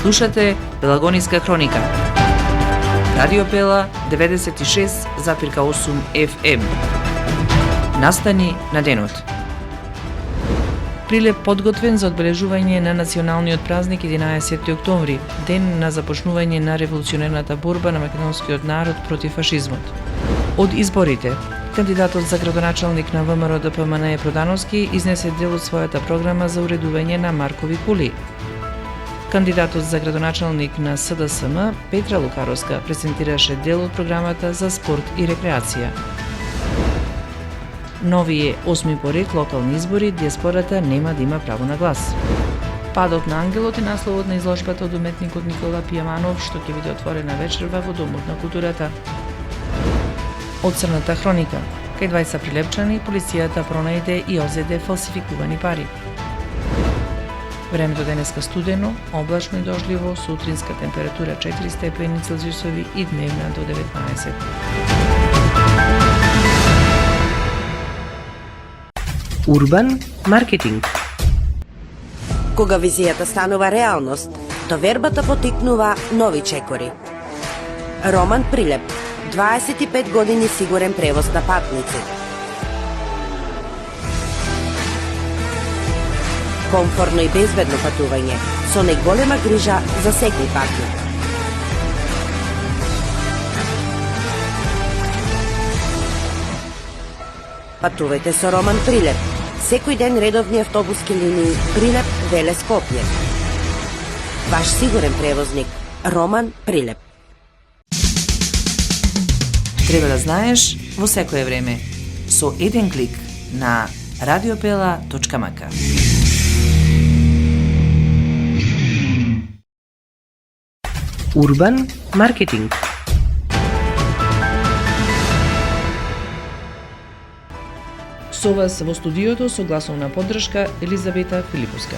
Слушате Пелагониска хроника. Радио Пела 96,8 FM. Настани на денот. Прилеп подготвен за одбележување на националниот празник 11 октомври, ден на започнување на револуционерната борба на македонскиот народ против фашизмот. Од изборите, кандидатот за градоначалник на ВМРО ДПМН Продановски изнесе дел од својата програма за уредување на маркови кули. Кандидатот за градоначалник на СДСМ Петра Лукаровска презентираше дел од програмата за спорт и рекреација. Нови 8 поред локални избори, диаспората нема да има право на глас. Падот на ангелот е насловот на изложбата од уметникот Никола Пијаманов, што ќе биде отворена вечерва во Домот на културата. Од црната хроника, кај 20 прилепчани, полицијата пронајде и озеде фалсификувани пари. Времето денеска студено, облачно и дожливо, со утринска температура 4 степени Целзиусови и дневна до 19. Урбан маркетинг. Кога визијата станува реалност, довербата потикнува нови чекори. Роман Прилеп, 25 години сигурен превоз на патници. Комфортно и безбедно патување, со најголема грижа за секој патник. Патувајте со Роман Прилеп. Секој ден редовни автобуски линии Прилеп, Веле, Скопје. Ваш сигурен превозник Роман Прилеп. Треба да знаеш во секое време со еден клик на radiopela.mk. Урбан маркетинг. Со вас во студиото со гласовна поддршка Елизабета Филиповска.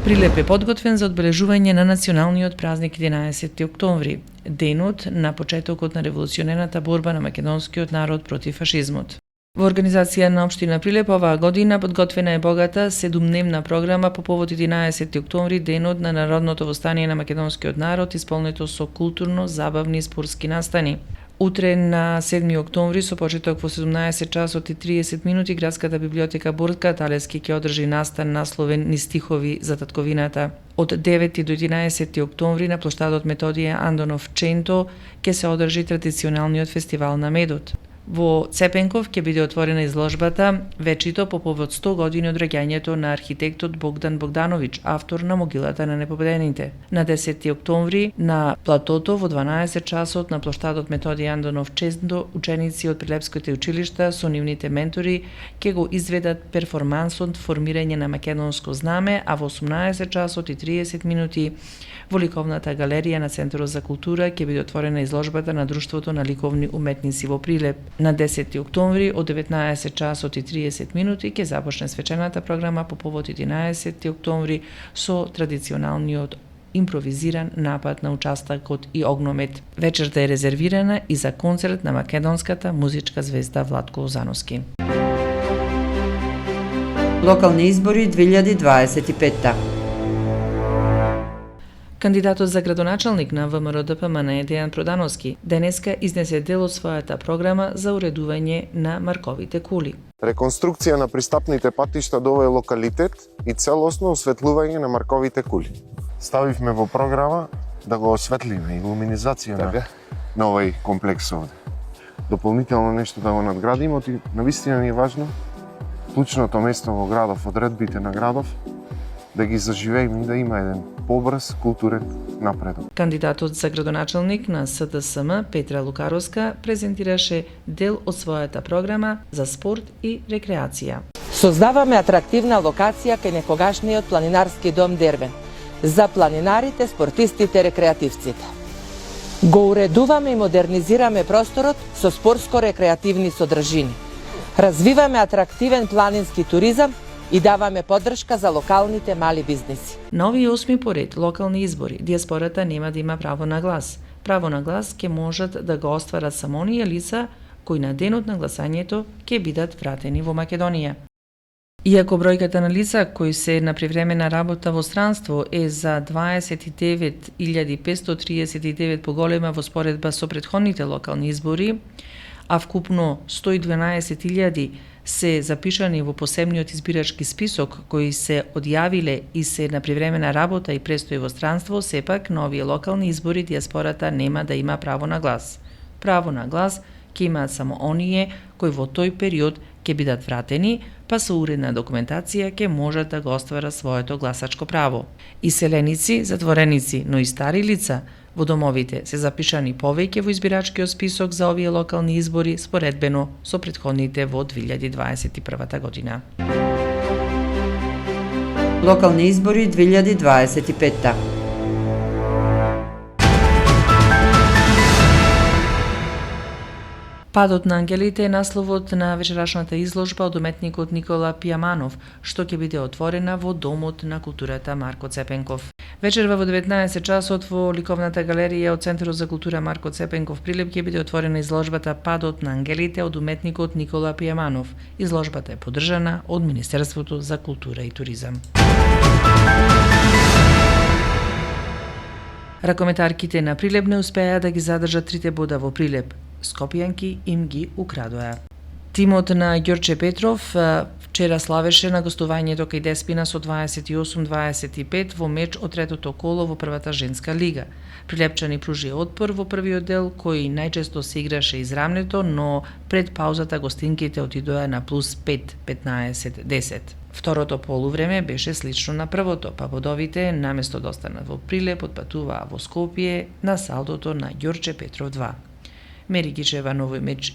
Прилеп е подготвен за одбележување на националниот празник 11 октомври, денот на почетокот на револуционерната борба на македонскиот народ против фашизмот. Во организација на општина Прилеп оваа година подготвена е богата 7-дневна програма по повод 11 октомври, денот на народното востание на македонскиот народ, исполнето со културно, забавни и спортски настани. Утре на 7 октомври со почеток во 17 часот и 30 минути градската библиотека Борка Талески ќе одржи настан насловен "Низ стихови за татковината". Од 9 до 11 октомври на плоштадот Методија Андонов Ченто ќе се одржи традиционалниот фестивал на медот. Во Цепенков ќе биде отворена изложбата "Вечито по повод 100 години од раѓањето на архитектот Богдан Богдановиќ, автор на Могилата на непобедените". На 10 октомври на платото во 12 часот на плоштадот Методија Андонов Ченто ученици од прилепските училишта со нивните ментори ќе го изведат перформансот "Формирање на македонско знаме", а во 18 часот и 30 минути во ликовната галерија на Центарот за култура ќе биде отворена изложбата на Друштвото на ликовни уметници во Прилеп. На 10 октомври од 19 часот и 30 минути ќе започне свечената програма по повод 11 октомври со традиционалниот импровизиран напад на участакот и огномет. Вечерта е резервирана и за концерт на македонската музичка звезда Владко Озановски. Локални избори 2025. Кандидатот за градоначалник на ВМРО ДПМН Дејан Продановски денеска изнесе дел од својата програма за уредување на марковите кули. Реконструкција на пристапните патишта до овој локалитет и целосно осветлување на марковите кули. Ставивме во програма да го осветлиме, илуминизација на овој комплекс овде. Дополнително нешто да го надградиме, навистина ни е важно клучното место во градов, одредбите на градов, да ги заживееме и да има еден побрз културен напредок. Кандидатот за градоначалник на СДСМ Петра Лукаровска презентираше дел од својата програма за спорт и рекреација. Создаваме атрактивна локација кај некогашниот планинарски дом Дервен за планинарите, спортистите, рекреативците. Го уредуваме и модернизираме просторот со спортско-рекреативни содржини. Развиваме атрактивен планински туризам и даваме поддршка за локалните мали бизниси. На овие 8 поред локални избори, диаспората нема да има право на глас. Право на глас ќе можат да го остварат само оние лица кои на денот на гласањето ќе бидат вратени во Македонија. Иако бројката на лица кои се на привремена работа во странство е за 29.539 поголема во споредба со претходните локални избори, а вкупно 112.000 се запишани во посебниот избирачки список кои се одјавиле и се на привремена работа и престои во странство, сепак на овие локални избори диаспората нема да има право на глас. Право на глас ќе имаат само оние кои во тој период ќе бидат вратени, па со уредна документација ќе можат да го остварат своето гласачко право. Иселеници, затвореници, но и стари лица во домовите се запишани повеќе во избирачкиот список за овие локални избори споредбено со претходните во 2021 година. Локални избори 2025. Падот на ангелите е насловот на вечерашната изложба од уметникот Никола Пијаманов, што ќе биде отворена во Домот на културата Марко Цепенков. Вечерва во 19 часот во ликовната галерија од Центарот за култура Марко Цепенков Прилеп ќе биде отворена изложбата Падот на ангелите од уметникот Никола Пијаманов. Изложбата е поддржана од Министерството за култура и туризам. Ракометарките на Прилеп не успеа да ги задржат 3 бода во Прилеп. Скопјанки им ги украдоа. Тимот на Ѓорче Петров вчера славеше на гостувањето кај Деспина со 28-25 во меч од третото коло во првата женска лига. Прилепчани пружија отпор во првиот дел, кој најчесто се играше израмнето, но пред паузата гостинките отидоа на плюс 5, 15-10. Второто полувреме беше слично на првото, па бодовите, наместо да останат во Прилеп, отпатуваа во Скопје на салдото на Ѓорче Петров 2. Мери Гичева новој меч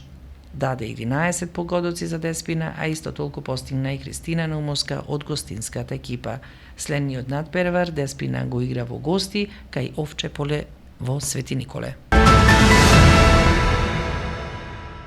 даде 11 погодоци за Деспина, а исто толку постигна и Христина Наумовска од гостинската екипа. Следниот надпревар Деспина го игра во гости кај Овче поле во Свети Николе.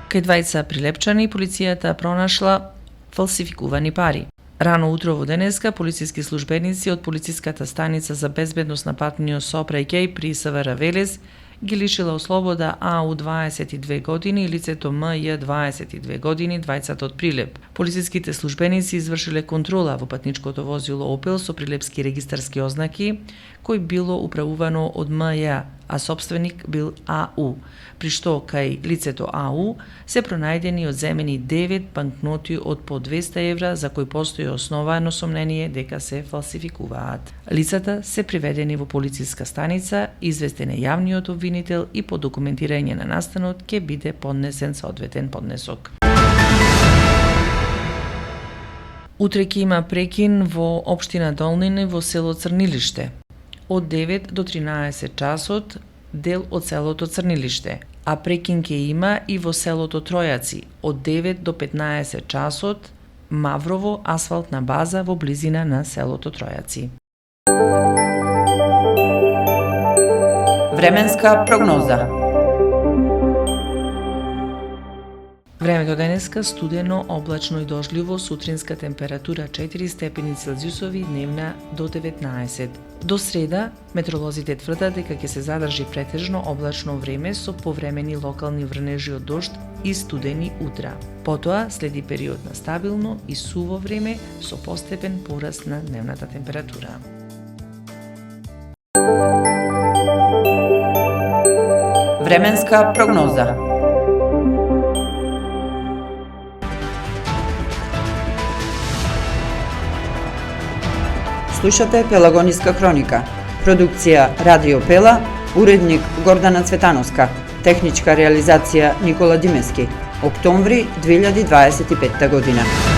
Кај двајца прилепчани полицијата пронашла фалсификувани пари. Рано утро во денеска полициски службеници од полициската станица за безбедност на патниот сообраќај при СВР Велес ги лишила од слобода АУ 22 години и лицето МЈ 22 години, двајцата од Прилеп. Полициските службеници извршиле контрола во патничкото возило Опел со прилепски регистарски ознаки, кој било управувано од МЈ, а собственик бил АУ, при што кај лицето АУ се пронајдени одземени 9 банкноти од по 200 евра за кои постои основано сомнение дека се фалсификуваат. Лицата се приведени во полициска станица, известен е јавниот обвинител и по документирање на настанот ќе биде поднесен соодветен поднесок. Утре ќе има прекин во општина Долнина во село Црнилиште. Од 9 до 13 часот дел од селото Црнилиште, а прекин ќе има и во селото Тројаци од 9 до 15 часот Маврово асфалтна база во близина на селото Тројаци. Временска прогноза. Времето денеска студено, облачно и дожливо, сутринска температура 4 степени Целзиусови, дневна до 19. До среда, метеоролозите тврдат дека ќе се задржи претежно облачно време со повремени локални врнежи од дожд и студени утра. Потоа следи период на стабилно и суво време со постепен пораст на дневната температура. Временска прогноза. Слушате Пелагониска хроника. Продукција Радио Пела, уредник Гордана Цветановска, техничка реализација Никола Димески. Октомври 2025 година.